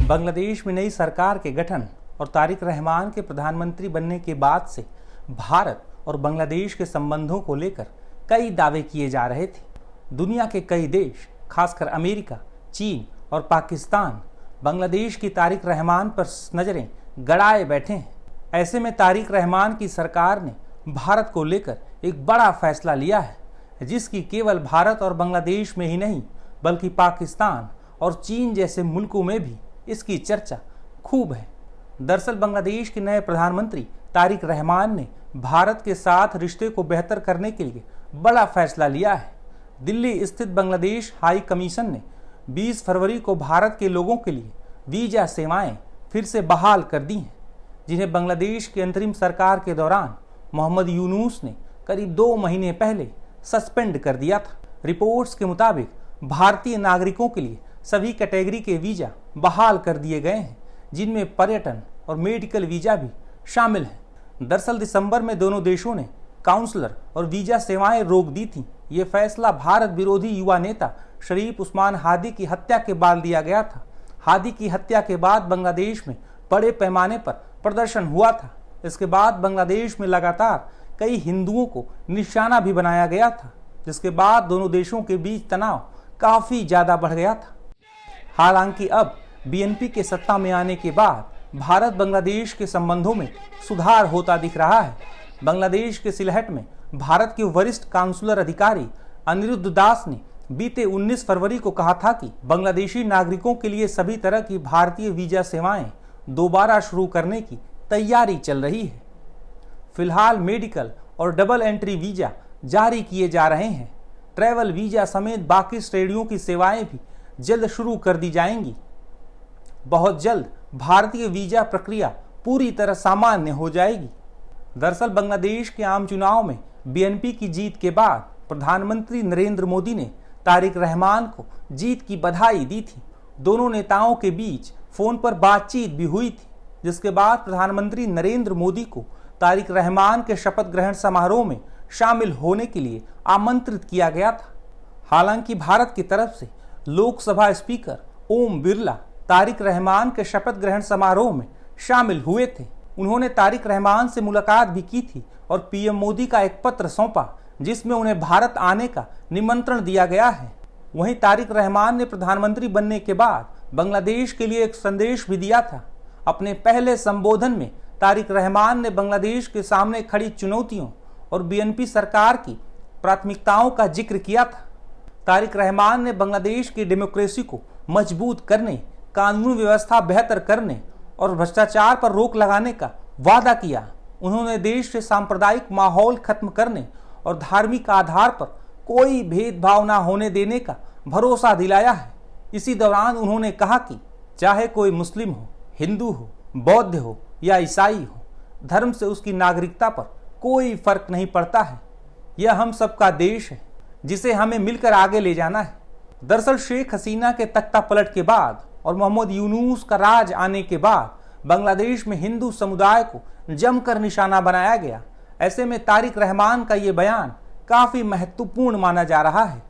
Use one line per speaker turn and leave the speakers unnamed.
बांग्लादेश में नई सरकार के गठन और तारिक रहमान के प्रधानमंत्री बनने के बाद से भारत और बांग्लादेश के संबंधों को लेकर कई दावे किए जा रहे थे। दुनिया के कई देश, खासकर अमेरिका, चीन और पाकिस्तान बांग्लादेश की तारिक रहमान पर नजरें गड़ाए बैठे हैं। ऐसे में तारिक रहमान की सरकार ने भारत को लेकर एक बड़ा फैसला लिया है, जिसकी केवल भारत और बांग्लादेश में ही नहीं बल्कि पाकिस्तान और चीन जैसे मुल्कों में भी इसकी चर्चा खूब है। दरअसल बांग्लादेश के नए प्रधानमंत्री तारिक रहमान ने भारत के साथ रिश्ते को बेहतर करने के लिए बड़ा फैसला लिया है। दिल्ली स्थित बांग्लादेश हाई कमीशन ने 20 फरवरी को भारत के लोगों के लिए वीजा सेवाएं फिर से बहाल कर दी हैं, जिन्हें बांग्लादेश की अंतरिम सरकार के दौरान मोहम्मद यूनुस ने करीब 2 महीने पहले सस्पेंड कर दिया था। रिपोर्ट्स के मुताबिक भारतीय नागरिकों के लिए सभी कैटेगरी के वीजा बहाल कर दिए गए हैं, जिनमें पर्यटन और मेडिकल वीजा भी शामिल हैं। दरअसल दिसंबर में दोनों देशों ने काउंसलर और वीजा सेवाएं रोक दी थी। ये फैसला भारत विरोधी युवा नेता शरीफ उस्मान हादी की हत्या के बाद लिया गया था। हादी की हत्या के बाद बांग्लादेश में बड़े पैमाने पर प्रदर्शन हुआ था। इसके बाद बांग्लादेश में लगातार कई हिंदुओं को निशाना भी बनाया गया था, जिसके बाद दोनों देशों के बीच तनाव काफी ज्यादा बढ़ गया था। हालांकि अब बीएनपी के सत्ता में आने के बाद भारत बांग्लादेश के संबंधों में सुधार होता दिख रहा है। बांग्लादेश के सिलहट में भारत के वरिष्ठ काउंसलर अधिकारी अनिरुद्ध दास ने बीते 19 फरवरी को कहा था कि बांग्लादेशी नागरिकों के लिए सभी तरह की भारतीय वीजा सेवाएं दोबारा शुरू करने की तैयारी चल रही है। फिलहाल मेडिकल और डबल एंट्री वीजा जारी किए जा रहे हैं। ट्रैवल वीजा समेत बाकी श्रेणियों की सेवाएं भी जल्द शुरू कर दी जाएंगी। बहुत जल्द भारतीय वीजा प्रक्रिया पूरी तरह सामान्य हो जाएगी। दरअसल बांग्लादेश के आम चुनाव में बीएनपी की जीत के बाद प्रधानमंत्री नरेंद्र मोदी ने तारिक रहमान को जीत की बधाई दी थी। दोनों नेताओं के बीच फोन पर बातचीत भी हुई थी, जिसके बाद प्रधानमंत्री नरेंद्र मोदी को तारिक रहमान के शपथ ग्रहण समारोह में शामिल होने के लिए आमंत्रित किया गया था। हालांकि भारत की तरफ से लोकसभा स्पीकर ओम बिरला तारिक रहमान के शपथ ग्रहण समारोह में शामिल हुए थे। उन्होंने तारिक रहमान से मुलाकात भी की थी और पीएम मोदी का एक पत्र सौंपा, जिसमें उन्हें भारत आने का निमंत्रण दिया गया है। वहीं तारिक रहमान ने प्रधानमंत्री बनने के बाद बांग्लादेश के लिए एक संदेश भी दिया था। अपने पहले संबोधन में तारिक रहमान ने बांग्लादेश के सामने खड़ी चुनौतियों और बीएनपी सरकार की प्राथमिकताओं का जिक्र किया था। तारिक रहमान ने बांग्लादेश की डेमोक्रेसी को मजबूत करने, कानून व्यवस्था बेहतर करने और भ्रष्टाचार पर रोक लगाने का वादा किया। उन्होंने देश से सांप्रदायिक माहौल खत्म करने और धार्मिक आधार पर कोई भेदभाव न होने देने का भरोसा दिलाया है। इसी दौरान उन्होंने कहा कि चाहे कोई मुस्लिम हो, हिंदू हो, बौद्ध हो या ईसाई हो, धर्म से उसकी नागरिकता पर कोई फर्क नहीं पड़ता है। यह हम सबका देश है, जिसे हमें मिलकर आगे ले जाना है। दरअसल शेख हसीना के तख्ता पलट के बाद और मोहम्मद यूनुस का राज आने के बाद बांग्लादेश में हिंदू समुदाय को जमकर निशाना बनाया गया। ऐसे में तारिक रहमान का ये बयान काफी महत्वपूर्ण माना जा रहा है।